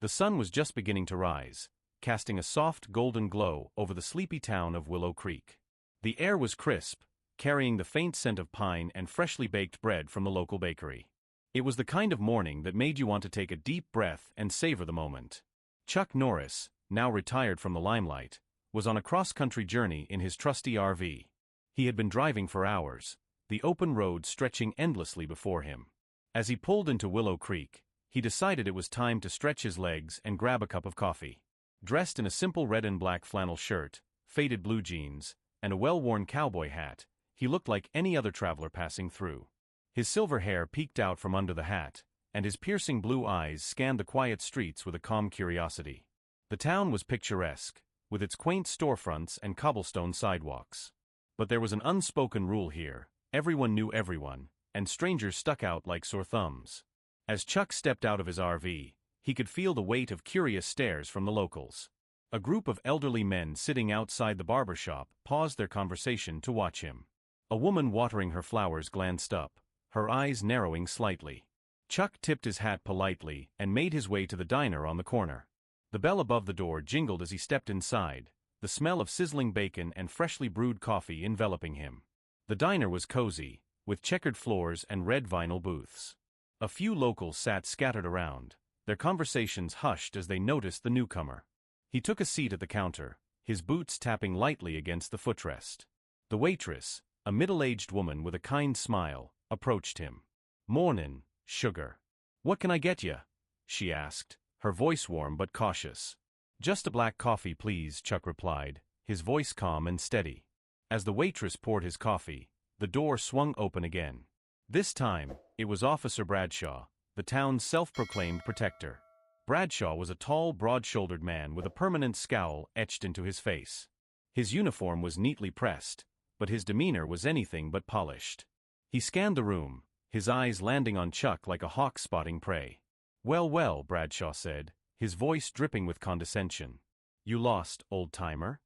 The sun was just beginning to rise, casting a soft golden glow over the sleepy town of Willow Creek. The air was crisp, carrying the faint scent of pine and freshly baked bread from the local bakery. It was the kind of morning that made you want to take a deep breath and savor the moment. Chuck Norris, now retired from the limelight, was on a cross-country journey in his trusty RV. He had been driving for hours, the open road stretching endlessly before him. As he pulled into Willow Creek, he decided it was time to stretch his legs and grab a cup of coffee. Dressed in a simple red and black flannel shirt, faded blue jeans, and a well-worn cowboy hat, he looked like any other traveler passing through. His silver hair peeked out from under the hat, and his piercing blue eyes scanned the quiet streets with a calm curiosity. The town was picturesque, with its quaint storefronts and cobblestone sidewalks. But there was an unspoken rule here: everyone knew everyone, and strangers stuck out like sore thumbs. As Chuck stepped out of his RV, he could feel the weight of curious stares from the locals. A group of elderly men sitting outside the barber shop paused their conversation to watch him. A woman watering her flowers glanced up, her eyes narrowing slightly. Chuck tipped his hat politely and made his way to the diner on the corner. The bell above the door jingled as he stepped inside, the smell of sizzling bacon and freshly brewed coffee enveloping him. The diner was cozy, with checkered floors and red vinyl booths. A few locals sat scattered around, their conversations hushed as they noticed the newcomer. He took a seat at the counter, his boots tapping lightly against the footrest. The waitress, a middle-aged woman with a kind smile, approached him. "Mornin', sugar. What can I get ya?" she asked, her voice warm but cautious. "Just a black coffee, please," Chuck replied, his voice calm and steady. As the waitress poured his coffee, the door swung open again. This time, it was Officer Bradshaw, the town's self-proclaimed protector. Bradshaw was a tall, broad-shouldered man with a permanent scowl etched into his face. His uniform was neatly pressed, but his demeanor was anything but polished. He scanned the room, his eyes landing on Chuck like a hawk spotting prey. "Well, well," Bradshaw said, his voice dripping with condescension. "You lost, old-timer?"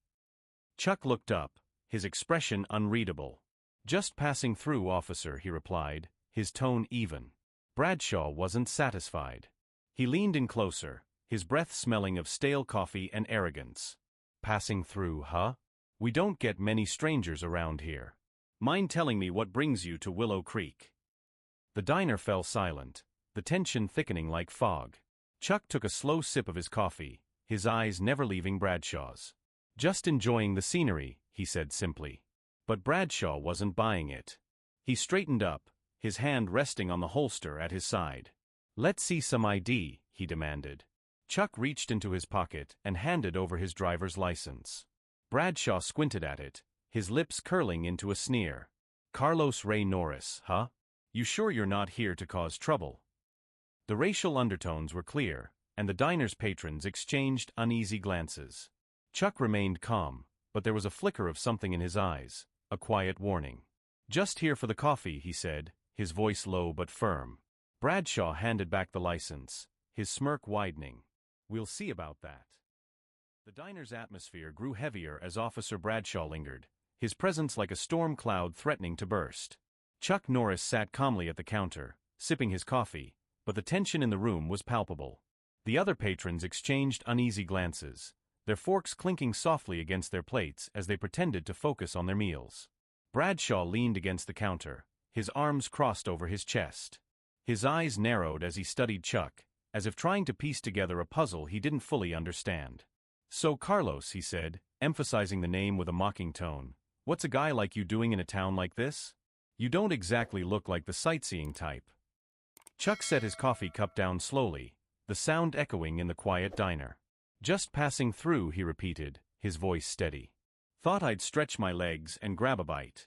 Chuck looked up, his expression unreadable. "Just passing through, officer," he replied, his tone even. Bradshaw wasn't satisfied. He leaned in closer, his breath smelling of stale coffee and arrogance. "Passing through, huh? We don't get many strangers around here. Mind telling me what brings you to Willow Creek?" The diner fell silent, the tension thickening like fog. Chuck took a slow sip of his coffee, his eyes never leaving Bradshaw's. "Just enjoying the scenery," he said simply. But Bradshaw wasn't buying it. He straightened up, his hand resting on the holster at his side. "Let's see some ID," he demanded. Chuck reached into his pocket and handed over his driver's license. Bradshaw squinted at it, his lips curling into a sneer. "Carlos Ray Norris, huh? You sure you're not here to cause trouble?" The racial undertones were clear, and the diner's patrons exchanged uneasy glances. Chuck remained calm, but there was a flicker of something in his eyes, a quiet warning. "Just here for the coffee," he said, his voice low but firm. Bradshaw handed back the license, his smirk widening. "We'll see about that." The diner's atmosphere grew heavier as Officer Bradshaw lingered, his presence like a storm cloud threatening to burst. Chuck Norris sat calmly at the counter, sipping his coffee, but the tension in the room was palpable. The other patrons exchanged uneasy glances, their forks clinking softly against their plates as they pretended to focus on their meals. Bradshaw leaned against the counter, his arms crossed over his chest. His eyes narrowed as he studied Chuck, as if trying to piece together a puzzle he didn't fully understand. "So Carlos," he said, emphasizing the name with a mocking tone, "what's a guy like you doing in a town like this? You don't exactly look like the sightseeing type." Chuck set his coffee cup down slowly, the sound echoing in the quiet diner. "Just passing through," he repeated, his voice steady. "Thought I'd stretch my legs and grab a bite."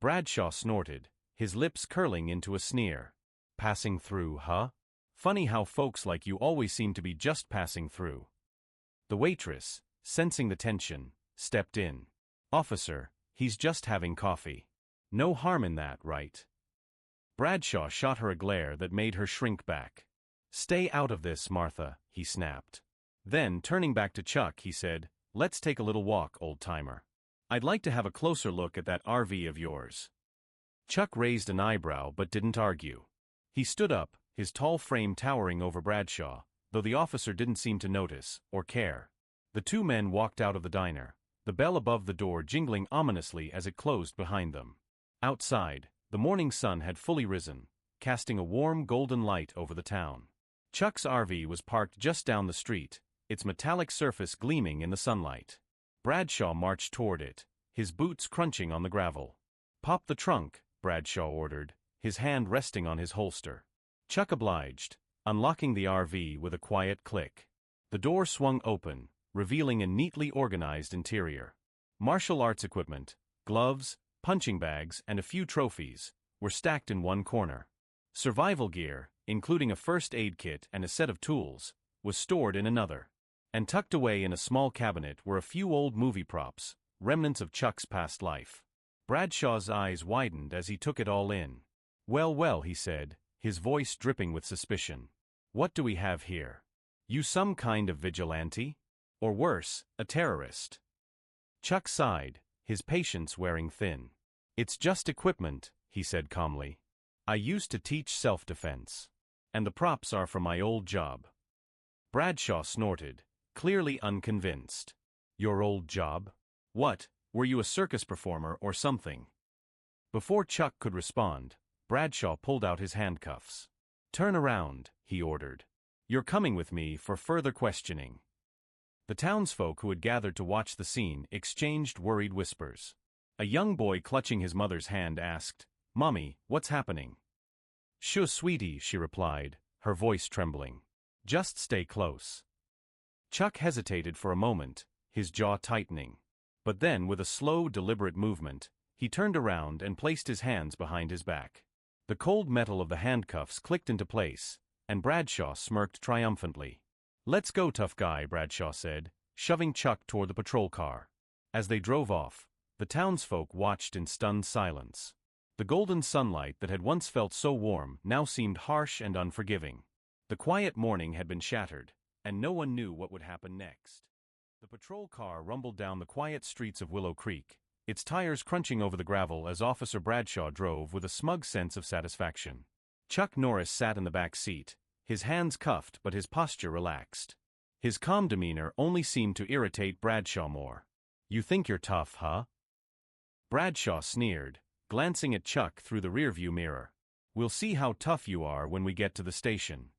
Bradshaw snorted, his lips curling into a sneer. "Passing through, huh? Funny how folks like you always seem to be just passing through." The waitress, sensing the tension, stepped in. "Officer, he's just having coffee. No harm in that, right?" Bradshaw shot her a glare that made her shrink back. "Stay out of this, Martha," he snapped. Then, turning back to Chuck, he said, "Let's take a little walk, old-timer. I'd like to have a closer look at that RV of yours." Chuck raised an eyebrow but didn't argue. He stood up, his tall frame towering over Bradshaw, though the officer didn't seem to notice or care. The two men walked out of the diner, the bell above the door jingling ominously as it closed behind them. Outside, the morning sun had fully risen, casting a warm golden light over the town. Chuck's RV was parked just down the street, its metallic surface gleaming in the sunlight. Bradshaw marched toward it, his boots crunching on the gravel. "Pop the trunk," Bradshaw ordered, his hand resting on his holster. Chuck obliged, unlocking the RV with a quiet click. The door swung open, revealing a neatly organized interior. Martial arts equipment, gloves, punching bags, and a few trophies were stacked in one corner. Survival gear, including a first aid kit and a set of tools, was stored in another. And tucked away in a small cabinet were a few old movie props, remnants of Chuck's past life. Bradshaw's eyes widened as he took it all in. "Well, well," he said, his voice dripping with suspicion. "What do we have here? You some kind of vigilante? Or worse, a terrorist?" Chuck sighed, his patience wearing thin. "It's just equipment," he said calmly. "I used to teach self-defense. And the props are from my old job." Bradshaw snorted, clearly unconvinced. "Your old job? What, were you a circus performer or something?" Before Chuck could respond, Bradshaw pulled out his handcuffs. "Turn around," he ordered. "You're coming with me for further questioning." The townsfolk who had gathered to watch the scene exchanged worried whispers. A young boy clutching his mother's hand asked, "Mommy, what's happening?" "Shush, sweetie," she replied, her voice trembling. "Just stay close." Chuck hesitated for a moment, his jaw tightening. But then, with a slow, deliberate movement, he turned around and placed his hands behind his back. The cold metal of the handcuffs clicked into place, and Bradshaw smirked triumphantly. "Let's go, tough guy," Bradshaw said, shoving Chuck toward the patrol car. As they drove off, the townsfolk watched in stunned silence. The golden sunlight that had once felt so warm now seemed harsh and unforgiving. The quiet morning had been shattered, and no one knew what would happen next. The patrol car rumbled down the quiet streets of Willow Creek, its tires crunching over the gravel as Officer Bradshaw drove with a smug sense of satisfaction. Chuck Norris sat in the back seat, his hands cuffed but his posture relaxed. His calm demeanor only seemed to irritate Bradshaw more. "You think you're tough, huh?" Bradshaw sneered, glancing at Chuck through the rearview mirror. "We'll see how tough you are when we get to the station."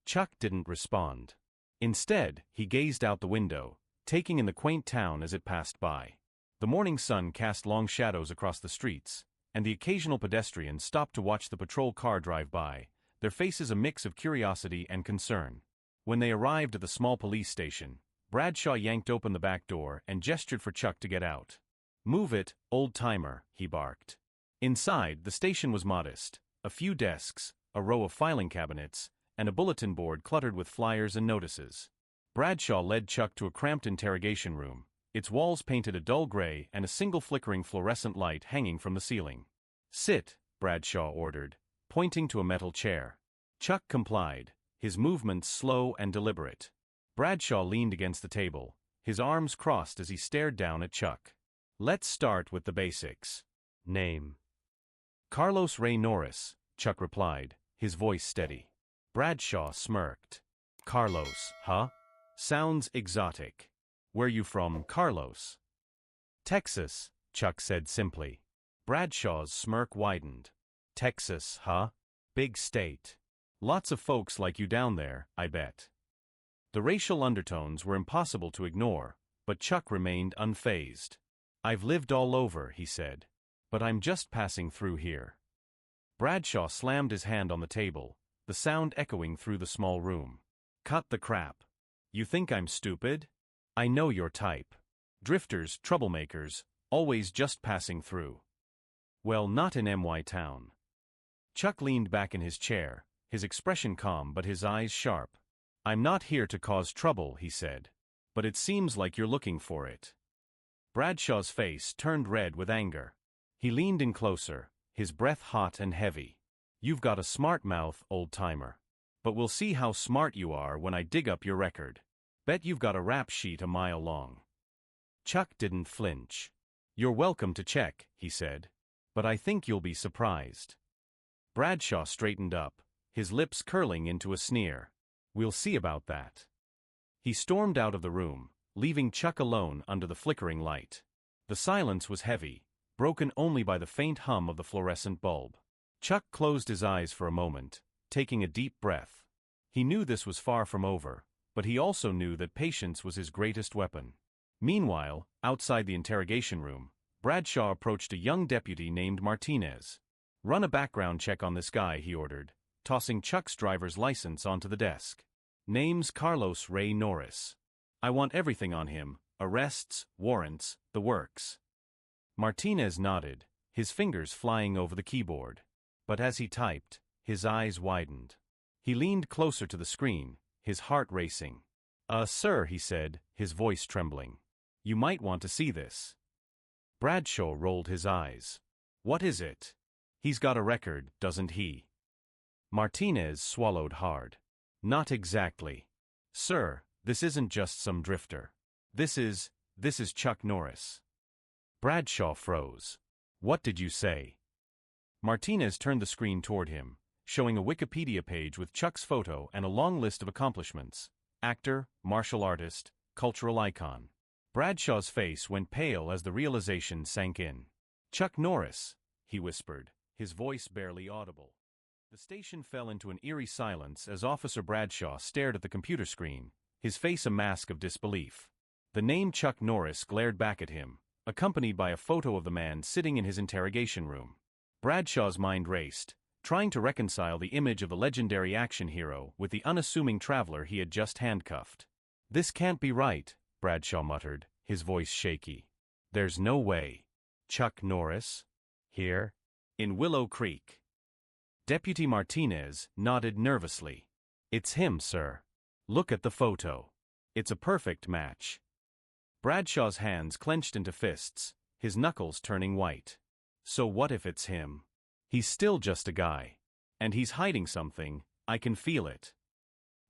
Chuck didn't respond. Instead, he gazed out the window, taking in the quaint town as it passed by. The morning sun cast long shadows across the streets, and the occasional pedestrian stopped to watch the patrol car drive by, their faces a mix of curiosity and concern. When they arrived at the small police station, Bradshaw yanked open the back door and gestured for Chuck to get out. "Move it, old-timer," he barked. Inside, the station was modest. A few desks, a row of filing cabinets, and a bulletin board cluttered with flyers and notices. Bradshaw led Chuck to a cramped interrogation room, its walls painted a dull gray and a single flickering fluorescent light hanging from the ceiling. "Sit," Bradshaw ordered, pointing to a metal chair. Chuck complied, his movements slow and deliberate. Bradshaw leaned against the table, his arms crossed as he stared down at Chuck. "Let's start with the basics. Name?" "Carlos Ray Norris," Chuck replied, his voice steady. Bradshaw smirked. "Carlos, huh? Sounds exotic. Where you from, Carlos?" "Texas," Chuck said simply. Bradshaw's smirk widened. "Texas, huh? Big state. Lots of folks like you down there, I bet." The racial undertones were impossible to ignore, but Chuck remained unfazed. "I've lived all over," he said. "But I'm just passing through here." Bradshaw slammed his hand on the table, the sound echoing through the small room. "Cut the crap. You think I'm stupid? I know your type. Drifters, troublemakers, always just passing through." "Well, not in MY town." Chuck leaned back in his chair, his expression calm but his eyes sharp. "I'm not here to cause trouble," he said. "But it seems like you're looking for it." Bradshaw's face turned red with anger. He leaned in closer, his breath hot and heavy. "You've got a smart mouth, old-timer. But we'll see how smart you are when I dig up your record. Bet you've got a rap sheet a mile long." Chuck didn't flinch. "You're welcome to check," he said. "But I think you'll be surprised." Bradshaw straightened up, his lips curling into a sneer. We'll see about that. He stormed out of the room, leaving Chuck alone under the flickering light. The silence was heavy, broken only by the faint hum of the fluorescent bulb. Chuck closed his eyes for a moment, taking a deep breath. He knew this was far from over, but he also knew that patience was his greatest weapon. Meanwhile, outside the interrogation room, Bradshaw approached a young deputy named Martinez. "Run a background check on this guy," he ordered, tossing Chuck's driver's license onto the desk. "Name's Carlos Ray Norris. I want everything on him, arrests, warrants, the works." Martinez nodded, his fingers flying over the keyboard. But as he typed, his eyes widened. He leaned closer to the screen, his heart racing. Sir," he said, his voice trembling. "You might want to see this." Bradshaw rolled his eyes. "What is it?" "He's got a record, doesn't he?" Martinez swallowed hard. "Not exactly. Sir, this isn't just some drifter. This is Chuck Norris." Bradshaw froze. "What did you say?" Martinez turned the screen toward him, showing a Wikipedia page with Chuck's photo and a long list of accomplishments: actor, martial artist, cultural icon. Bradshaw's face went pale as the realization sank in. "Chuck Norris," he whispered, his voice barely audible. The station fell into an eerie silence as Officer Bradshaw stared at the computer screen, his face a mask of disbelief. The name Chuck Norris glared back at him, accompanied by a photo of the man sitting in his interrogation room. Bradshaw's mind raced, trying to reconcile the image of the legendary action hero with the unassuming traveler he had just handcuffed. "This can't be right," Bradshaw muttered, his voice shaky. "There's no way. Chuck Norris? Here? In Willow Creek?" Deputy Martinez nodded nervously. "It's him, sir. Look at the photo. It's a perfect match." Bradshaw's hands clenched into fists, his knuckles turning white. "So what if it's him? He's still just a guy. And he's hiding something, I can feel it."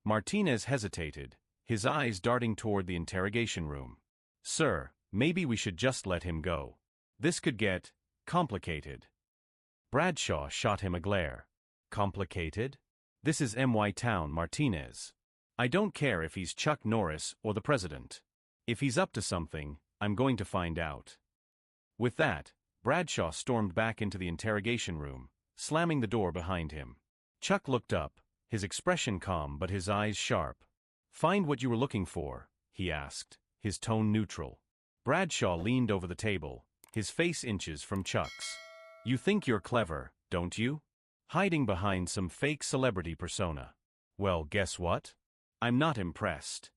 Martinez hesitated, his eyes darting toward the interrogation room. "Sir, maybe we should just let him go. This could get complicated." Bradshaw shot him a glare. "Complicated? This is my town, Martinez. I don't care if he's Chuck Norris or the president. If he's up to something, I'm going to find out." With that, Bradshaw stormed back into the interrogation room, slamming the door behind him. Chuck looked up, his expression calm but his eyes sharp. "Find what you were looking for?" he asked, his tone neutral. Bradshaw leaned over the table, his face inches from Chuck's. "You think you're clever, don't you? Hiding behind some fake celebrity persona. Well, guess what? I'm not impressed."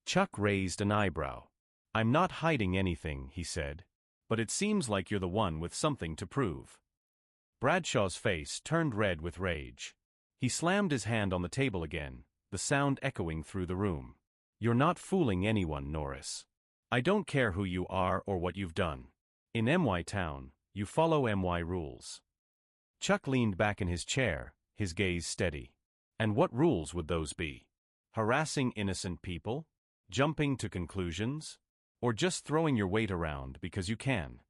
Chuck raised an eyebrow. "I'm not hiding anything," he said. "But it seems like you're the one with something to prove." Bradshaw's face turned red with rage. He slammed his hand on the table again, the sound echoing through the room. "You're not fooling anyone, Norris. I don't care who you are or what you've done. In my town, you follow my rules." Chuck leaned back in his chair, his gaze steady. "And what rules would those be? Harassing innocent people? Jumping to conclusions? Or just throwing your weight around because you can?"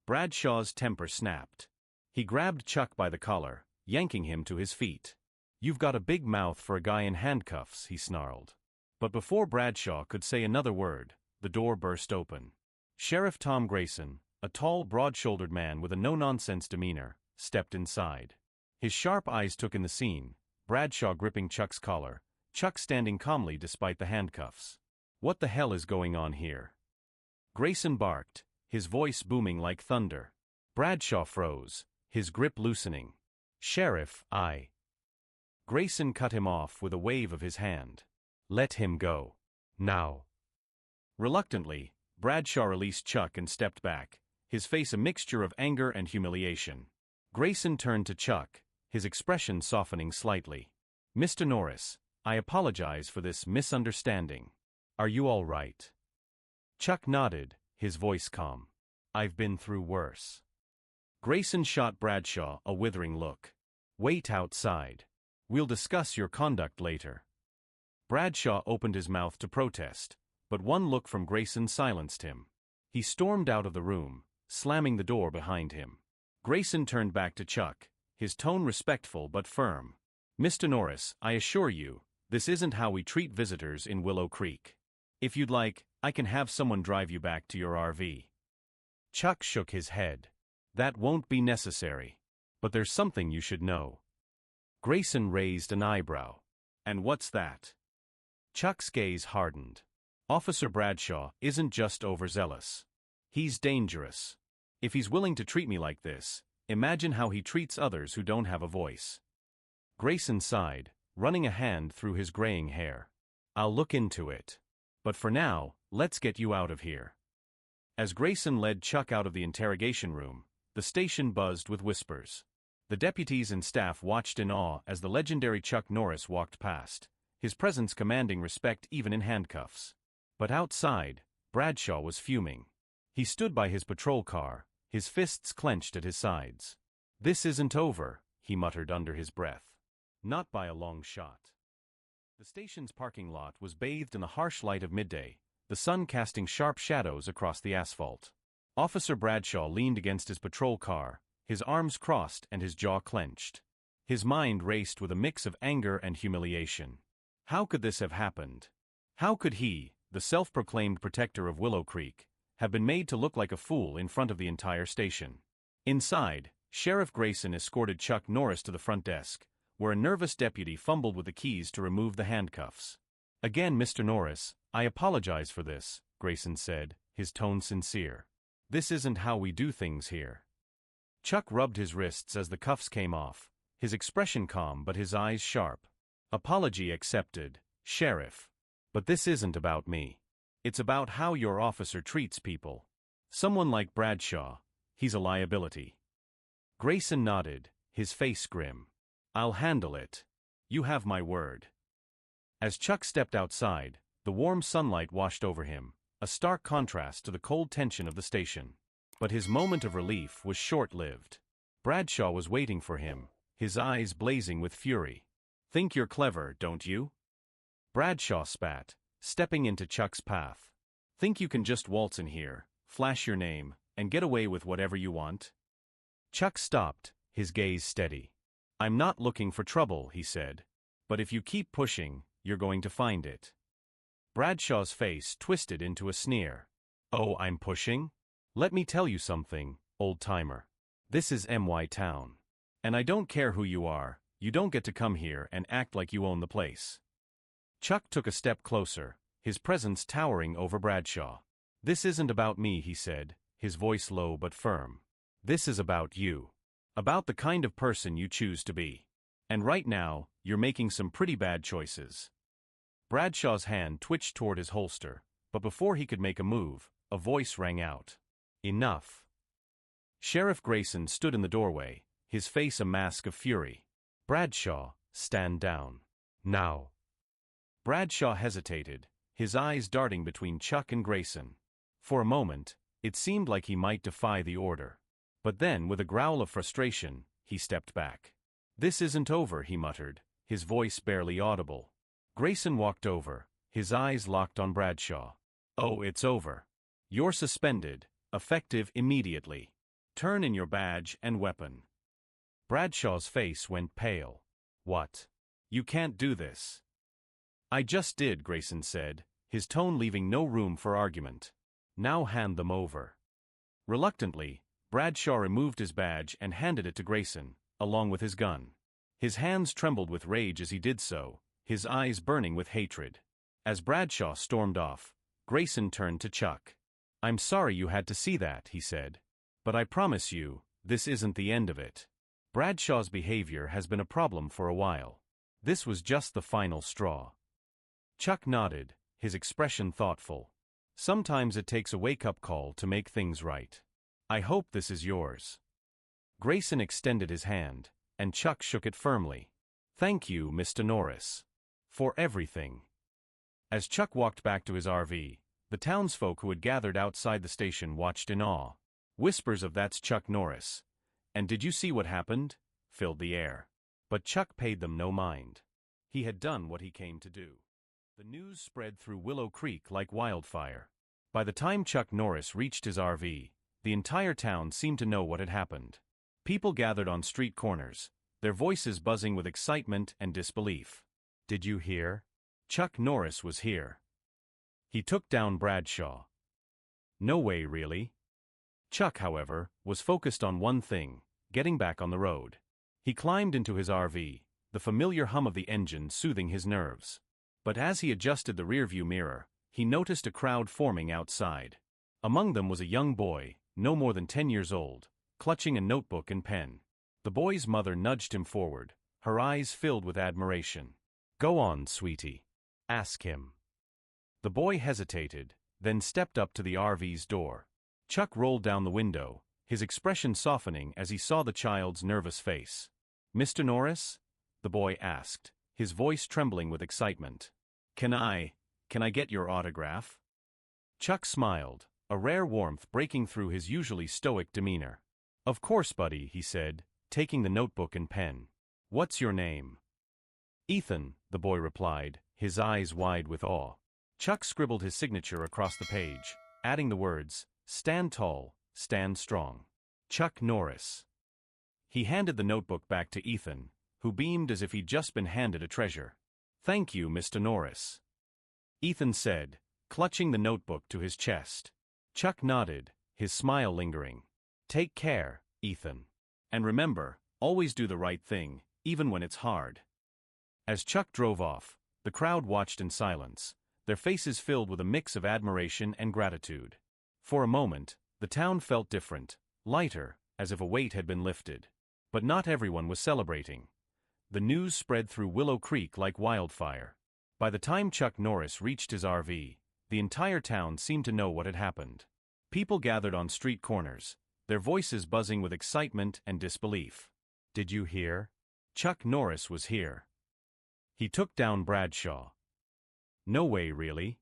Bradshaw's temper snapped. He grabbed Chuck by the collar, yanking him to his feet. "You've got a big mouth for a guy in handcuffs," he snarled. But before Bradshaw could say another word, the door burst open. Sheriff Tom Grayson, a tall, broad-shouldered man with a no-nonsense demeanor, stepped inside. His sharp eyes took in the scene, Bradshaw gripping Chuck's collar, Chuck standing calmly despite the handcuffs. "What the hell is going on here?" Grayson barked, his voice booming like thunder. Bradshaw froze, his grip loosening. "Sheriff, Grayson cut him off with a wave of his hand. "Let him go. Now." Reluctantly, Bradshaw released Chuck and stepped back, his face a mixture of anger and humiliation. Grayson turned to Chuck, his expression softening slightly. "Mr. Norris, I apologize for this misunderstanding. Are you all right?" Chuck nodded, his voice calm. "I've been through worse." Grayson shot Bradshaw a withering look. "Wait outside. We'll discuss your conduct later." Bradshaw opened his mouth to protest, but one look from Grayson silenced him. He stormed out of the room, slamming the door behind him. Grayson turned back to Chuck, his tone respectful but firm. "Mr. Norris, I assure you, This isn't how we treat visitors in Willow Creek. If you'd like, I can have someone drive you back to your RV. Chuck shook his head. That won't be necessary. But there's something you should know. Grayson raised an eyebrow. And what's that? Chuck's gaze hardened. Officer Bradshaw isn't just overzealous. He's dangerous. If he's willing to treat me like this, imagine how he treats others who don't have a voice. Grayson sighed, running a hand through his graying hair. I'll look into it. But for now, let's get you out of here. As Grayson led Chuck out of the interrogation room, the station buzzed with whispers. The deputies and staff watched in awe as the legendary Chuck Norris walked past, his presence commanding respect even in handcuffs. But outside, Bradshaw was fuming. He stood by his patrol car, his fists clenched at his sides. "This isn't over," he muttered under his breath. "Not by a long shot." The station's parking lot was bathed in the harsh light of midday, the sun casting sharp shadows across the asphalt. Officer Bradshaw leaned against his patrol car, his arms crossed and his jaw clenched. His mind raced with a mix of anger and humiliation. How could this have happened? How could he, the self-proclaimed protector of Willow Creek, have been made to look like a fool in front of the entire station? Inside, Sheriff Grayson escorted Chuck Norris to the front desk, where a nervous deputy fumbled with the keys to remove the handcuffs. "Again, Mr. Norris, I apologize for this," Grayson said, his tone sincere. "This isn't how we do things here." Chuck rubbed his wrists as the cuffs came off, his expression calm but his eyes sharp. "Apology accepted, Sheriff. But this isn't about me. It's about how your officer treats people. Someone like Bradshaw, he's a liability." Grayson nodded, his face grim. "I'll handle it. You have my word." As Chuck stepped outside, the warm sunlight washed over him, a stark contrast to the cold tension of the station. But his moment of relief was short-lived. Bradshaw was waiting for him, his eyes blazing with fury. "Think you're clever, don't you?" Bradshaw spat, stepping into Chuck's path. "Think you can just waltz in here, flash your name, and get away with whatever you want?" Chuck stopped, his gaze steady. "I'm not looking for trouble," he said. "But if you keep pushing, you're going to find it." Bradshaw's face twisted into a sneer. "Oh, I'm pushing? Let me tell you something, old-timer. This is MY Town. And I don't care who you are, you don't get to come here and act like you own the place." Chuck took a step closer, his presence towering over Bradshaw. "This isn't about me," he said, his voice low but firm. "This is about you. About the kind of person you choose to be. And right now, you're making some pretty bad choices." Bradshaw's hand twitched toward his holster, but before he could make a move, a voice rang out. "Enough." Sheriff Grayson stood in the doorway, his face a mask of fury. "Bradshaw, stand down. Now." Bradshaw hesitated, his eyes darting between Chuck and Grayson. For a moment, it seemed like he might defy the order. But then, with a growl of frustration, he stepped back. "This isn't over," he muttered, his voice barely audible. Grayson walked over, his eyes locked on Bradshaw. "Oh, it's over. You're suspended, effective immediately. Turn in your badge and weapon." Bradshaw's face went pale. "What? You can't do this." "I just did," Grayson said, his tone leaving no room for argument. "Now hand them over." Reluctantly, Bradshaw removed his badge and handed it to Grayson, along with his gun. His hands trembled with rage as he did so, his eyes burning with hatred. As Bradshaw stormed off, Grayson turned to Chuck. "I'm sorry you had to see that," he said. "But I promise you, this isn't the end of it. Bradshaw's behavior has been a problem for a while. This was just the final straw." Chuck nodded, his expression thoughtful. "Sometimes it takes a wake-up call to make things right. I hope this is yours." Grayson extended his hand, and Chuck shook it firmly. "Thank you, Mr. Norris. For everything." As Chuck walked back to his RV, the townsfolk who had gathered outside the station watched in awe. Whispers of "That's Chuck Norris," and "Did you see what happened?" filled the air. But Chuck paid them no mind. He had done what he came to do. The news spread through Willow Creek like wildfire. By the time Chuck Norris reached his RV, the entire town seemed to know what had happened. People gathered on street corners, their voices buzzing with excitement and disbelief. "Did you hear?" Chuck Norris was here. He took down Bradshaw. No way, really. Chuck, however, was focused on one thing: getting back on the road. He climbed into his RV, the familiar hum of the engine soothing his nerves. But as he adjusted the rearview mirror, he noticed a crowd forming outside. Among them was a young boy, no more than 10 years old, clutching a notebook and pen. The boy's mother nudged him forward, her eyes filled with admiration. "Go on, sweetie. Ask him." The boy hesitated, then stepped up to the RV's door. Chuck rolled down the window, his expression softening as he saw the child's nervous face. "Mr. Norris?" the boy asked, his voice trembling with excitement. Can I get your autograph?" Chuck smiled, a rare warmth breaking through his usually stoic demeanor. "Of course, buddy," he said, taking the notebook and pen. "What's your name?" "Ethan," the boy replied, his eyes wide with awe. Chuck scribbled his signature across the page, adding the words, "Stand tall, stand strong. Chuck Norris." He handed the notebook back to Ethan, who beamed as if he'd just been handed a treasure. "Thank you, Mr. Norris," Ethan said, clutching the notebook to his chest. Chuck nodded, his smile lingering. "Take care, Ethan. And remember, always do the right thing, even when it's hard." As Chuck drove off, the crowd watched in silence, their faces filled with a mix of admiration and gratitude. For a moment, the town felt different, lighter, as if a weight had been lifted. But not everyone was celebrating. The news spread through Willow Creek like wildfire. By the time Chuck Norris reached his RV, the entire town seemed to know what had happened. People gathered on street corners, their voices buzzing with excitement and disbelief. "Did you hear? Chuck Norris was here. He took down Bradshaw." No way, really.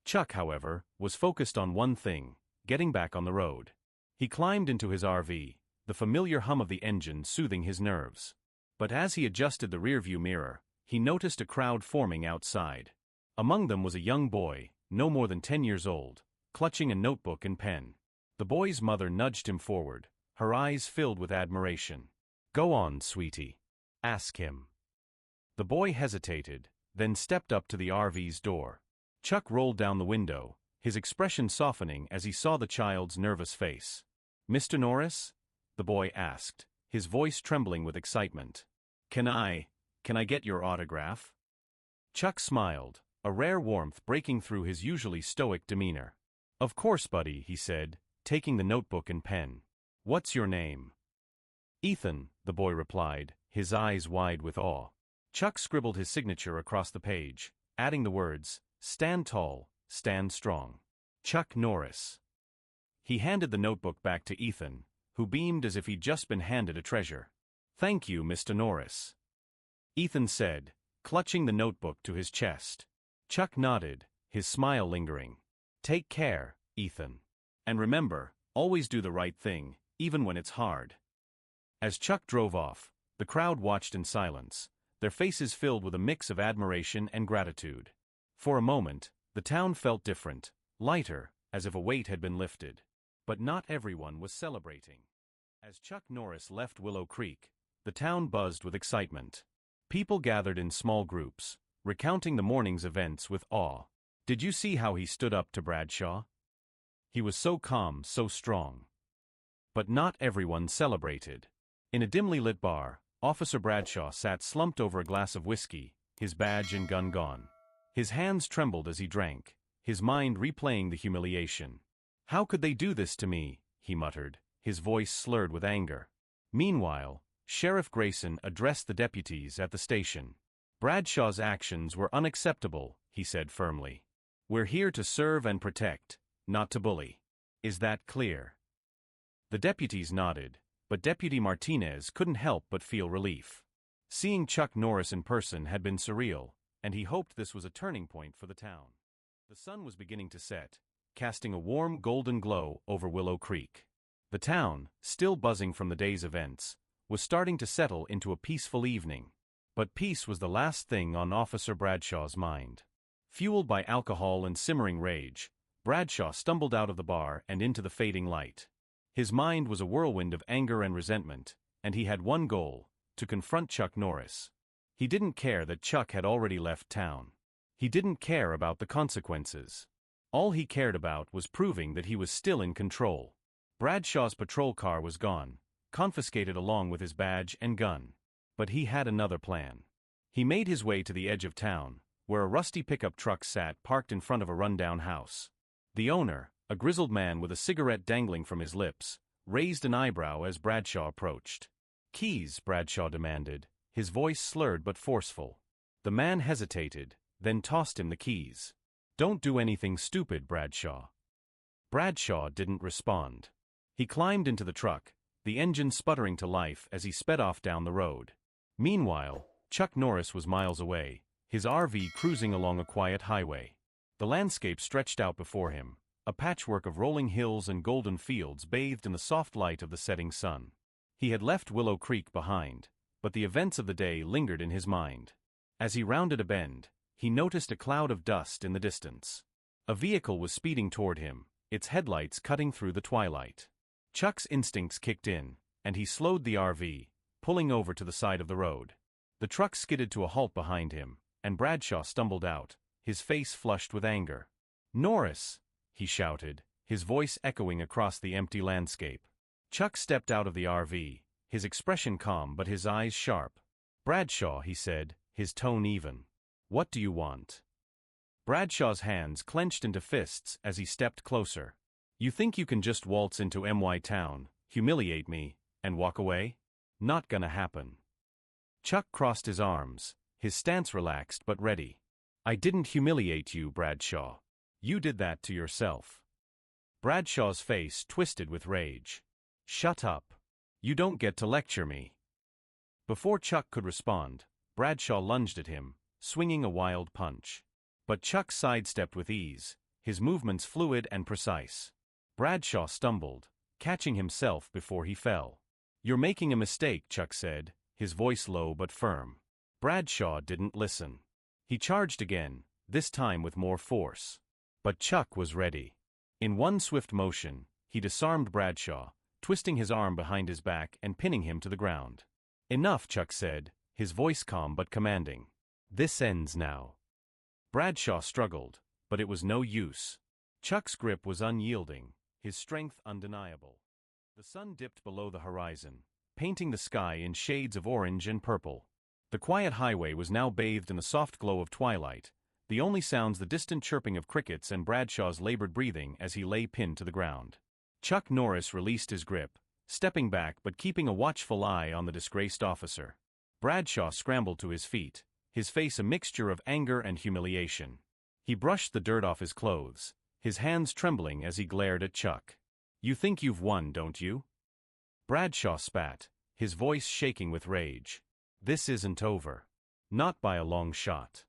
Chuck, however, was focused on one thing: getting back on the road. He climbed into his RV, the familiar hum of the engine soothing his nerves. But as he adjusted the rearview mirror, he noticed a crowd forming outside. Among them was a young boy, no more than 10 years old, clutching a notebook and pen. The boy's mother nudged him forward, her eyes filled with admiration. "Go on, sweetie. Ask him." The boy hesitated, then stepped up to the RV's door. Chuck rolled down the window, his expression softening as he saw the child's nervous face. "Mr. Norris?" the boy asked, his voice trembling with excitement. Can I get your autograph?" Chuck smiled, a rare warmth breaking through his usually stoic demeanor. "Of course, buddy," he said, taking the notebook and pen. "What's your name?" "Ethan," the boy replied, his eyes wide with awe. Chuck scribbled his signature across the page, adding the words, "Stand tall, stand strong. Chuck Norris." He handed the notebook back to Ethan, who beamed as if he'd just been handed a treasure. "Thank you, Mr. Norris," Ethan said, clutching the notebook to his chest. Chuck nodded, his smile lingering. "Take care, Ethan. And remember, always do the right thing, even when it's hard." As Chuck drove off, the crowd watched in silence, their faces filled with a mix of admiration and gratitude. For a moment, the town felt different, lighter, as if a weight had been lifted. But not everyone was celebrating. As Chuck Norris left Willow Creek, the town buzzed with excitement. People gathered in small groups, recounting the morning's events with awe. "Did you see how he stood up to Bradshaw? He was so calm, so strong." But not everyone celebrated. In a dimly lit bar, Officer Bradshaw sat slumped over a glass of whiskey, his badge and gun gone. His hands trembled as he drank, his mind replaying the humiliation. "How could they do this to me?" he muttered, his voice slurred with anger. Meanwhile, Sheriff Grayson addressed the deputies at the station. "Bradshaw's actions were unacceptable," he said firmly. "We're here to serve and protect, not to bully. Is that clear?" The deputies nodded, but Deputy Martinez couldn't help but feel relief. Seeing Chuck Norris in person had been surreal, and he hoped this was a turning point for the town. The sun was beginning to set, casting a warm golden glow over Willow Creek. The town, still buzzing from the day's events, was starting to settle into a peaceful evening. But peace was the last thing on Officer Bradshaw's mind. Fueled by alcohol and simmering rage, Bradshaw stumbled out of the bar and into the fading light. His mind was a whirlwind of anger and resentment, and he had one goal: to confront Chuck Norris. He didn't care that Chuck had already left town. He didn't care about the consequences. All he cared about was proving that he was still in control. Bradshaw's patrol car was gone, confiscated along with his badge and gun. But he had another plan. He made his way to the edge of town, where a rusty pickup truck sat parked in front of a rundown house. The owner, a grizzled man with a cigarette dangling from his lips, raised an eyebrow as Bradshaw approached. "Keys," Bradshaw demanded, his voice slurred but forceful. The man hesitated, then tossed him the keys. "Don't do anything stupid, Bradshaw." Bradshaw didn't respond. He climbed into the truck, the engine sputtering to life as he sped off down the road. Meanwhile, Chuck Norris was miles away, his RV cruising along a quiet highway. The landscape stretched out before him, a patchwork of rolling hills and golden fields bathed in the soft light of the setting sun. He had left Willow Creek behind, but the events of the day lingered in his mind. As he rounded a bend, he noticed a cloud of dust in the distance. A vehicle was speeding toward him, its headlights cutting through the twilight. Chuck's instincts kicked in, and he slowed the RV, pulling over to the side of the road. The truck skidded to a halt behind him, and Bradshaw stumbled out, his face flushed with anger. "Norris!" he shouted, his voice echoing across the empty landscape. Chuck stepped out of the RV, his expression calm but his eyes sharp. "Bradshaw," he said, his tone even. "What do you want?" Bradshaw's hands clenched into fists as he stepped closer. "You think you can just waltz into MY town, humiliate me, and walk away? Not gonna happen." Chuck crossed his arms, his stance relaxed but ready. "I didn't humiliate you, Bradshaw. You did that to yourself." Bradshaw's face twisted with rage. "Shut up. You don't get to lecture me." Before Chuck could respond, Bradshaw lunged at him, swinging a wild punch. But Chuck sidestepped with ease, his movements fluid and precise. Bradshaw stumbled, catching himself before he fell. "You're making a mistake," Chuck said, his voice low but firm. Bradshaw didn't listen. He charged again, this time with more force. But Chuck was ready. In one swift motion, he disarmed Bradshaw, twisting his arm behind his back and pinning him to the ground. "Enough," Chuck said, his voice calm but commanding. "This ends now." Bradshaw struggled, but it was no use. Chuck's grip was unyielding, his strength undeniable. The sun dipped below the horizon, painting the sky in shades of orange and purple. The quiet highway was now bathed in the soft glow of twilight, the only sounds the distant chirping of crickets and Bradshaw's labored breathing as he lay pinned to the ground. Chuck Norris released his grip, stepping back but keeping a watchful eye on the disgraced officer. Bradshaw scrambled to his feet, his face a mixture of anger and humiliation. He brushed the dirt off his clothes, his hands trembling as he glared at Chuck. "You think you've won, don't you?" Bradshaw spat, his voice shaking with rage. "This isn't over. Not by a long shot."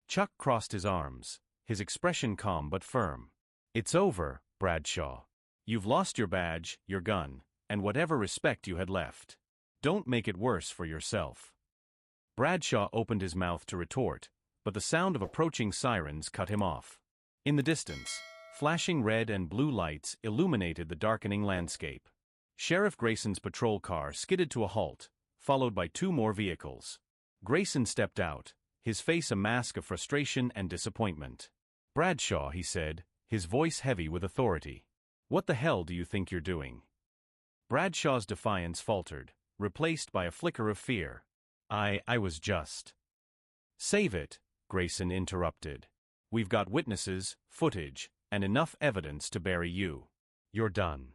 Chuck crossed his arms, his expression calm but firm. "It's over, Bradshaw. You've lost your badge, your gun, and whatever respect you had left. Don't make it worse for yourself." Bradshaw opened his mouth to retort, but the sound of approaching sirens cut him off. In the distance, flashing red and blue lights illuminated the darkening landscape. Sheriff Grayson's patrol car skidded to a halt, followed by two more vehicles. Grayson stepped out, his face a mask of frustration and disappointment. "Bradshaw," he said, his voice heavy with authority. "What the hell do you think you're doing?" Bradshaw's defiance faltered, replaced by a flicker of fear. I was just—" "Save it," Grayson interrupted. "We've got witnesses, footage, and enough evidence to bury you. You're done."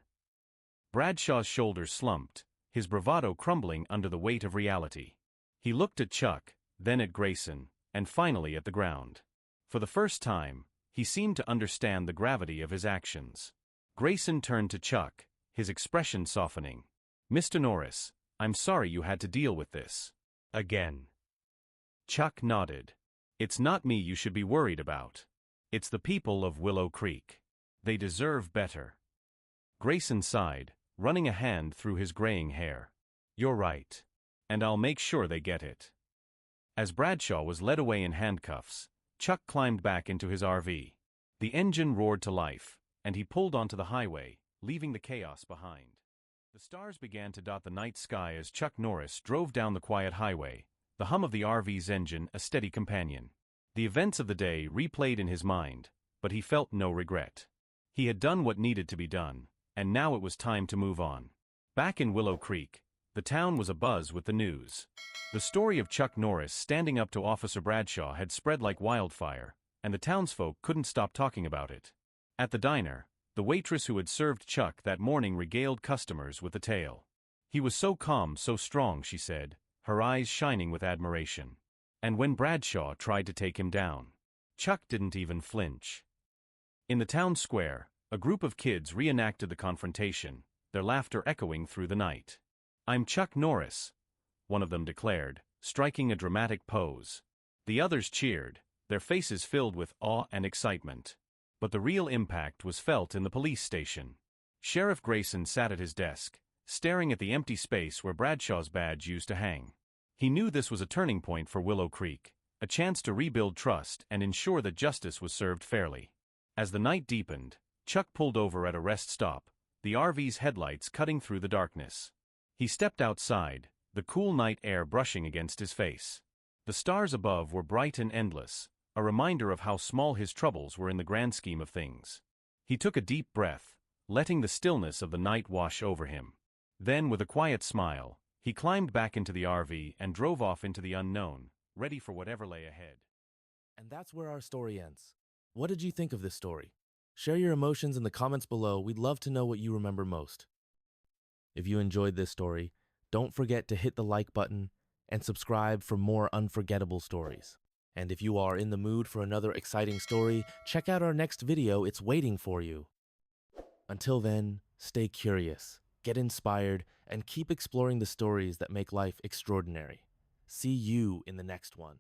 Bradshaw's shoulders slumped, his bravado crumbling under the weight of reality. He looked at Chuck, then at Grayson, and finally at the ground. For the first time, he seemed to understand the gravity of his actions. Grayson turned to Chuck, his expression softening. "Mr. Norris, I'm sorry you had to deal with this. Again." Chuck nodded. "It's not me you should be worried about. It's the people of Willow Creek. They deserve better." Grayson sighed, running a hand through his graying hair. "You're right. And I'll make sure they get it." As Bradshaw was led away in handcuffs, Chuck climbed back into his RV. The engine roared to life, and he pulled onto the highway, leaving the chaos behind. The stars began to dot the night sky as Chuck Norris drove down the quiet highway, the hum of the RV's engine a steady companion. The events of the day replayed in his mind, but he felt no regret. He had done what needed to be done, and now it was time to move on. Back in Willow Creek, the town was abuzz with the news. The story of Chuck Norris standing up to Officer Bradshaw had spread like wildfire, and the townsfolk couldn't stop talking about it. At the diner, the waitress who had served Chuck that morning regaled customers with the tale. He was so calm, so strong, she said, her eyes shining with admiration. And when Bradshaw tried to take him down, Chuck didn't even flinch. In the town square, a group of kids reenacted the confrontation, their laughter echoing through the night. "I'm Chuck Norris," one of them declared, striking a dramatic pose. The others cheered, their faces filled with awe and excitement. But the real impact was felt in the police station. Sheriff Grayson sat at his desk, staring at the empty space where Bradshaw's badge used to hang. He knew this was a turning point for Willow Creek, a chance to rebuild trust and ensure that justice was served fairly. As the night deepened, Chuck pulled over at a rest stop, the RV's headlights cutting through the darkness. He stepped outside, the cool night air brushing against his face. The stars above were bright and endless, a reminder of how small his troubles were in the grand scheme of things. He took a deep breath, letting the stillness of the night wash over him. Then, with a quiet smile, he climbed back into the RV and drove off into the unknown, ready for whatever lay ahead. And that's where our story ends. What did you think of this story? Share your emotions in the comments below. We'd love to know what you remember most. If you enjoyed this story, don't forget to hit the like button and subscribe for more unforgettable stories. And if you are in the mood for another exciting story, check out our next video. It's waiting for you. Until then, stay curious, get inspired, and keep exploring the stories that make life extraordinary. See you in the next one.